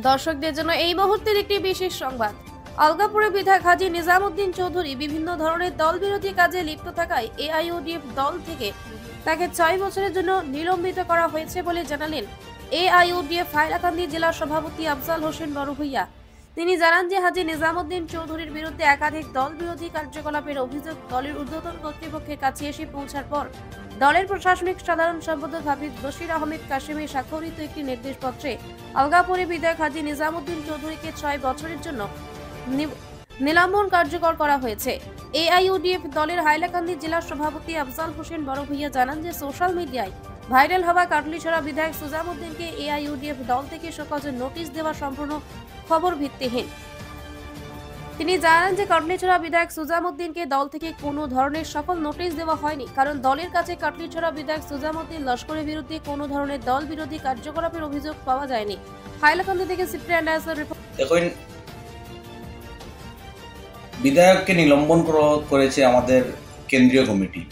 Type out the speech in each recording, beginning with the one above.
দর্শকদের জন্য এই মুহূর্তের একটি বিশেষ সংবাদ। আলগাপুরে বিধায়ক হাজী নিজামুদ্দিন চৌধুরী বিভিন্ন ধরনের দল বিরোধী কাজে লিপ্ত থাকায় এআইইউডিএফ দল থেকে তাকে 6 বছরের জন্য নিলম্বিত করা হয়েছে বলে জানালেন এআইইউডিএফ হাইলাকান্দি জেলার সভাপতি আফজাল হোসেন বড়ভূইয়া। তিনি জানান যে হাজী নিজামুদ্দিন চৌধুরীর বিরুদ্ধে একাধিক দল বিরোধী কার্যকলাপের অভিযোগ দলের ঊর্ধ্বতন কর্তৃপক্ষের কাছে এসে পৌঁছার পর দলের প্রশাসনিক সাধারণ সম্পাদক হাফিজ বশির আহমেদ কাশেমের স্বাক্ষরিত একটি নির্দেশপত্রে আলগাপুরে বিধায়ক হাজী নিজামুদ্দিন চৌধুরীকে 6 বছরের জন্য নিলম্বন কার্যকর করা হয়েছে। এআইইউডিএফ দলের হাইলাকান্দি জেলার সভাপতি আফজাল হোসেন বড়ভূইয়া জানান যে সোশ্যাল মিডিয়ায় ভাইরাল হওয়া কাটলিছড়া বিধায়ক সুজামুদ্দিনকে এআইইউডিএফ দল থেকে শোকজের নোটিশ দেওয়া সম্পূর্ণ খবর ভিত্তিহীন। তিনি জানান যে কাটলিছড়া বিধায়ক সুজামুদ্দিনকে দল থেকে কোনো ধরনের সকল নোটিশ দেওয়া হয়নি, কারণ দলের কাছে কাটলিছড়া বিধায়ক সুজামুদ্দিন লস্করের বিরুদ্ধে কোনো ধরনের দল বিরোধী কার্যকলাপের অভিযোগ পাওয়া যায়নি। হাইলাকান্দি থেকে সিপ্রিয়ান ডায়াসের রিপোর্ট। এখন বিধায়ককে নিলম্বন করেছে আমাদের কেন্দ্রীয় কমিটি।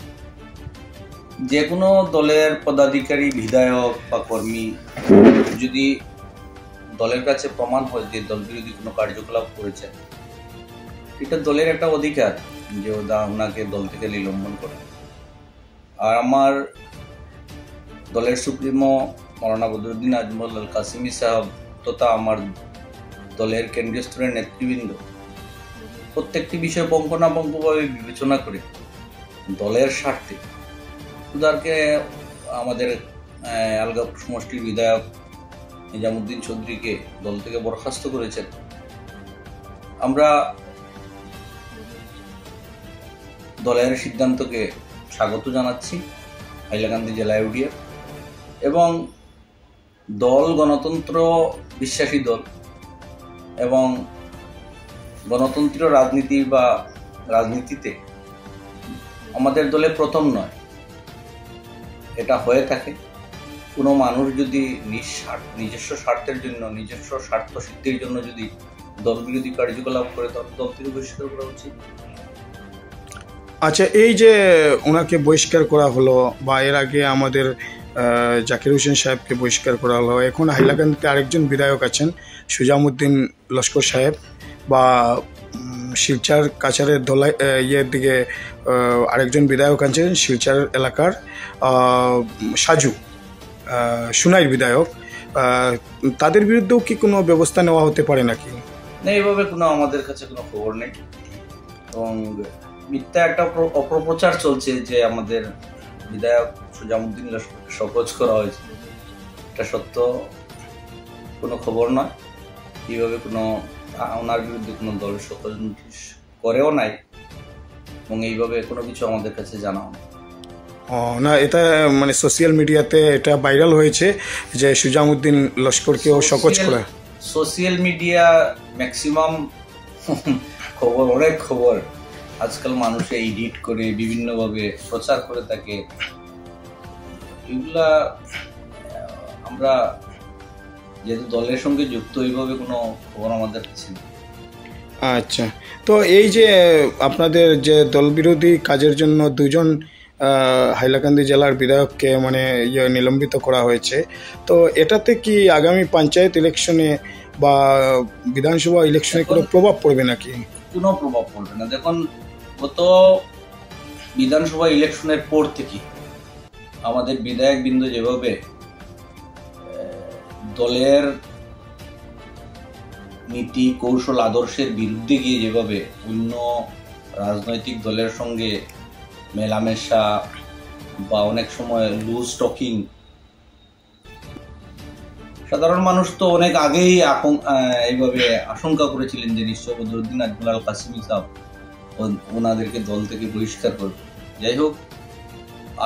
যে কোনো দলের পদাধিকারী, বিধায়ক বা কর্মী যদি দলের কাছে প্রমাণ হয় যে দল বিরোধী কোনো কার্যকলাপ করেছে, এটা দলের একটা অধিকার যে ওনাকে দল থেকে নিলম্বন করে। আর আমার দলের সুপ্রিমো মৌলানা বদরুদ্দিন আজমল আল কাসিমি সাহেব তথা আমার দলের কেন্দ্রীয় স্তরের নেতৃবৃন্দ প্রত্যেকটি বিষয় পুঙ্খানুপুঙ্খভাবে বিবেচনা করে দলের স্বার্থে উদারকে আমাদের আলগাপুর সমষ্টির বিধায়ক নিজামুদ্দিন চৌধুরীকে দল থেকে বরখাস্ত করেছেন। আমরা দলের সিদ্ধান্তকে স্বাগত জানাচ্ছি হাইলাকান্দি জেলা ইউডিএফ, এবং দল গণতন্ত্র বিশ্বাসী দল এবং গণতন্ত্র রাজনীতি বা রাজনীতিতে আমাদের দলে প্রথম নয়, এটা হয়ে থাকে। কোনো মানুষ যদি নিজস্ব স্বার্থের জন্য, নিজস্ব স্বার্থ সিদ্ধির জন্য যদি দল বিরোধী কার্যকলাপ করে, তখন দল থেকে বহিষ্কার করা উচিত। আচ্ছা, এই যে ওনাকে বহিষ্কার করা হলো বা এর আগে আমাদের জাকির হোসেন সাহেবকে বহিষ্কার করা হলো, এখন হাইলাকান্দিতে আরেকজন বিধায়ক আছেন সুজামুদ্দিন লস্কর সাহেব, বা শিলচর কাছারের দোলাই ইয়ের দিকে আরেকজন বিধায়ক আছেন শিলচর এলাকার সাজু সুনাইর বিধায়ক, তাদের বিরুদ্ধেও কি কোনো ব্যবস্থা নেওয়া হতে পারে নাকি? না, এইভাবে কোনো আমাদের কাছে কোনো খবর নেই, এবং মিথ্যা একটা অপপ্রচার চলছে যে আমাদের বিধায়ক সুজামুদ্দিন লস্করকে শোকজ করা হয়েছে। এটা সত্য কোনো খবর নয়। এইভাবে কোনো ওনার বিরুদ্ধে কোনো দল শোকজ নোটিশ করেও নাই, এবং এইভাবে কোনো কিছু আমাদের কাছে জানাও না। না, এটা মানে সোশ্যাল মিডিয়াতে এটা ভাইরাল হয়েছে যে সুজামুদ্দিন লস্করকেও শোকজ করা। সোশ্যাল মিডিয়া ম্যাক্সিমাম খবর, অনেক খবর আজকাল মানুষে এডিট করে বিভিন্নভাবে প্রচার করে থাকে। এগুলা আমরা যেহেতু দলের সঙ্গে যুক্ত, এইভাবে কোনো খবর আমাদের কাছে নেই। আচ্ছা, তো এই যে আপনাদের যে দল বিরোধী কাজের জন্য দুজন হাইলাকান্দি জেলার বিধায়ককে মানে নিলম্বিত করা হয়েছে, তো এটাতে কি আগামী পঞ্চায়েত ইলেকশনে বা বিধানসভা ইলেকশনে কোনো প্রভাব পড়বে নাকি? কোনো প্রভাব পড়বে না। দেখুন, গত বিধানসভা ইলেকশনের পর থেকে আমাদের বিধায়ক বৃন্দ যেভাবে দলের নীতি কৌশল আদর্শের বিরুদ্ধে গিয়ে যেভাবে অন্য রাজনৈতিক দলের সঙ্গে মেলামেশা বা অনেক সময় লুজ টকিং, সাধারণ মানুষ তো অনেক আগেই এইভাবে আশঙ্কা করেছিলেন যে নিশ্চয় বদরুদ্দিন আজমল আল কাসিমি সাহেব ওনাদেরকে দল থেকে বহিষ্কার করবে। যাই হোক,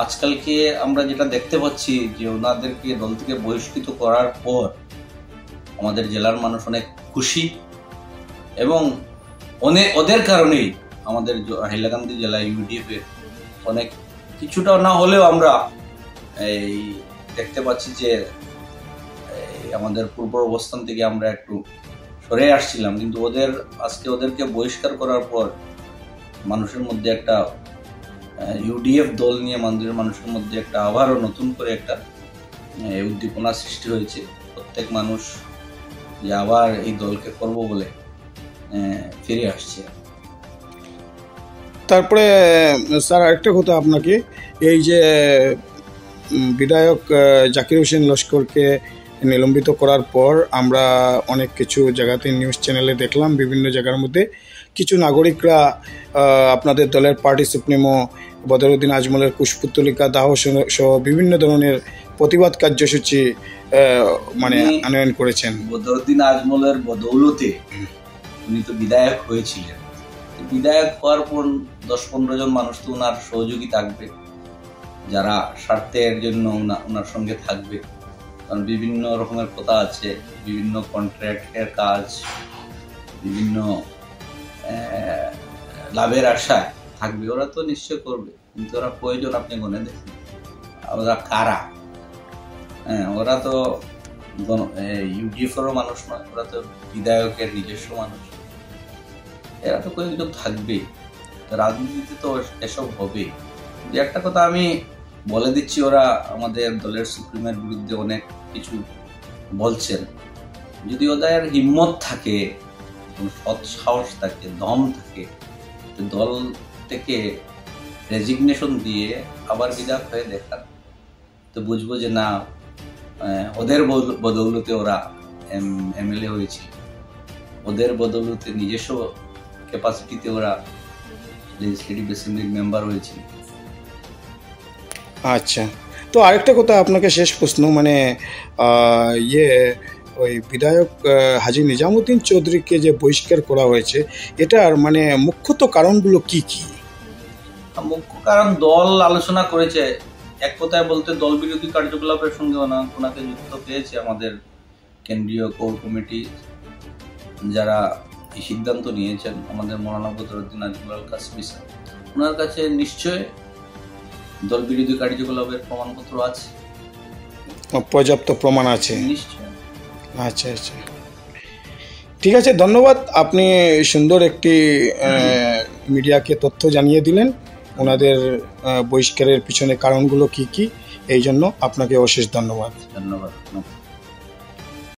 আজকালকে আমরা যেটা দেখতে পাচ্ছি যে ওনাদেরকে দল থেকে বহিষ্কৃত করার পর আমাদের জেলার মানুষ অনেক খুশি, এবং ওদের কারণেই আমাদের হাইলাকান্দি জেলা ইউডিএফ এর অনেক কিছুটা না হলেও আমরা এই দেখতে পাচ্ছি যে আমাদের পূর্ব অবস্থান থেকে আমরা একটু সরে আসছিলাম, কিন্তু ওদেরকে বহিষ্কার করার পর মানুষের মধ্যে একটা ইউডিএফ দল নিয়ে মানুষের মধ্যে একটা আবারও নতুন করে একটা উদ্দীপনা সৃষ্টি হয়েছে। প্রত্যেক মানুষ যে আবার এই দলকে করব বলে ফিরে আসছে। তারপরে স্যার আরেকটা কথা আপনাকে, এই যে বিধায়ক জাকির হোসেন লস্করকে নিলম্বিত করার পর আমরা অনেক কিছু জায়গাতে নিউজ চ্যানেলে দেখলাম, বিভিন্ন জায়গার মধ্যে কিছু নাগরিকরা আপনাদের দলের পার্টি সুপ্রিমো বদরুদ্দিন আজমলের কুশপুত্তলিকা দাহ সহ বিভিন্ন ধরনের প্রতিবাদ কার্যসূচি মানে আনয়ন করেছেন। বদরুদ্দিন আজমলের বদৌলতে উনি তো বিধায়ক হয়েছিলেন, বিধায়ক হওয়ার পর 10-15 জন মানুষ তো ওনার সহযোগী থাকবে, যারা স্বার্থের জন্য ওনার সঙ্গে থাকবে। কারণ বিভিন্ন রকমের কথা আছে, বিভিন্ন কন্ট্রাক্টের কাজ, বিভিন্ন লাভের আশায় থাকবে, ওরা তো নিশ্চয় করবে। কিন্তু ওরা প্রয়োজন আপনি গনে দেখুন, ওরা কারা? ওরা তো ইউডিএফেরও মানুষ নয়, ওরা তো বিধায়কের নিজস্ব মানুষ। এরা তো কয়েকজন থাকবেই, রাজনীতিতে তো এসব হবে। যে একটা কথা আমি বলে দিচ্ছি, ওরা আমাদের দলের সুপ্রিমের বিরুদ্ধে অনেক কিছু বলছেন। যদি ওদের হিম্মত থাকে, সৎ সাহস থাকে, দম থাকে, দল থেকে রেজিগনেশন দিয়ে আবার বিধায়ক হয়ে দেখান, তো বুঝবো যে না, ওদের বদৌলতে ওরা এমএলএ হয়েছে, ওদের বদৌলতে নিজস্ব ক্যাপাসিটিতে ওরা লেজিসলেটিভ অ্যাসেম্বলির মেম্বার হয়েছে। আচ্ছা, তো আরেকটা কথা আপনাকে শেষ প্রশ্ন, মানে ওই বিধায়ক হাজী নিজামুদ্দিন চৌধুরীকে যে বহিষ্কার করা হয়েছে, এটার মানে মুখ্যত কারণগুলো কি কি? মুখ্য কারণ দল আলোচনা করেছে। এক কথায় বলতে দল বিরোধী কার্যকলাপের সঙ্গে ওনাকে যুক্ত পেয়েছে আমাদের কেন্দ্রীয় কোর কমিটি, যারা এই সিদ্ধান্ত নিয়েছেন। আমাদের মৌলানা বদরুদ্দিন আজমল কাসমি স্যার, ওনার কাছে নিশ্চয় দল বিরোধী কার্যকলাপের প্রমাণপত্র আছে, পর্যাপ্ত প্রমাণ আছে নিশ্চয়। আচ্ছা আচ্ছা, ঠিক আছে, ধন্যবাদ। আপনি সুন্দর একটি মিডিয়াকে তথ্য জানিয়ে দিলেন ওনাদের বহিষ্কারের পিছনে কারণগুলো কি কি, এই জন্য আপনাকে অশেষ ধন্যবাদ। ধন্যবাদ।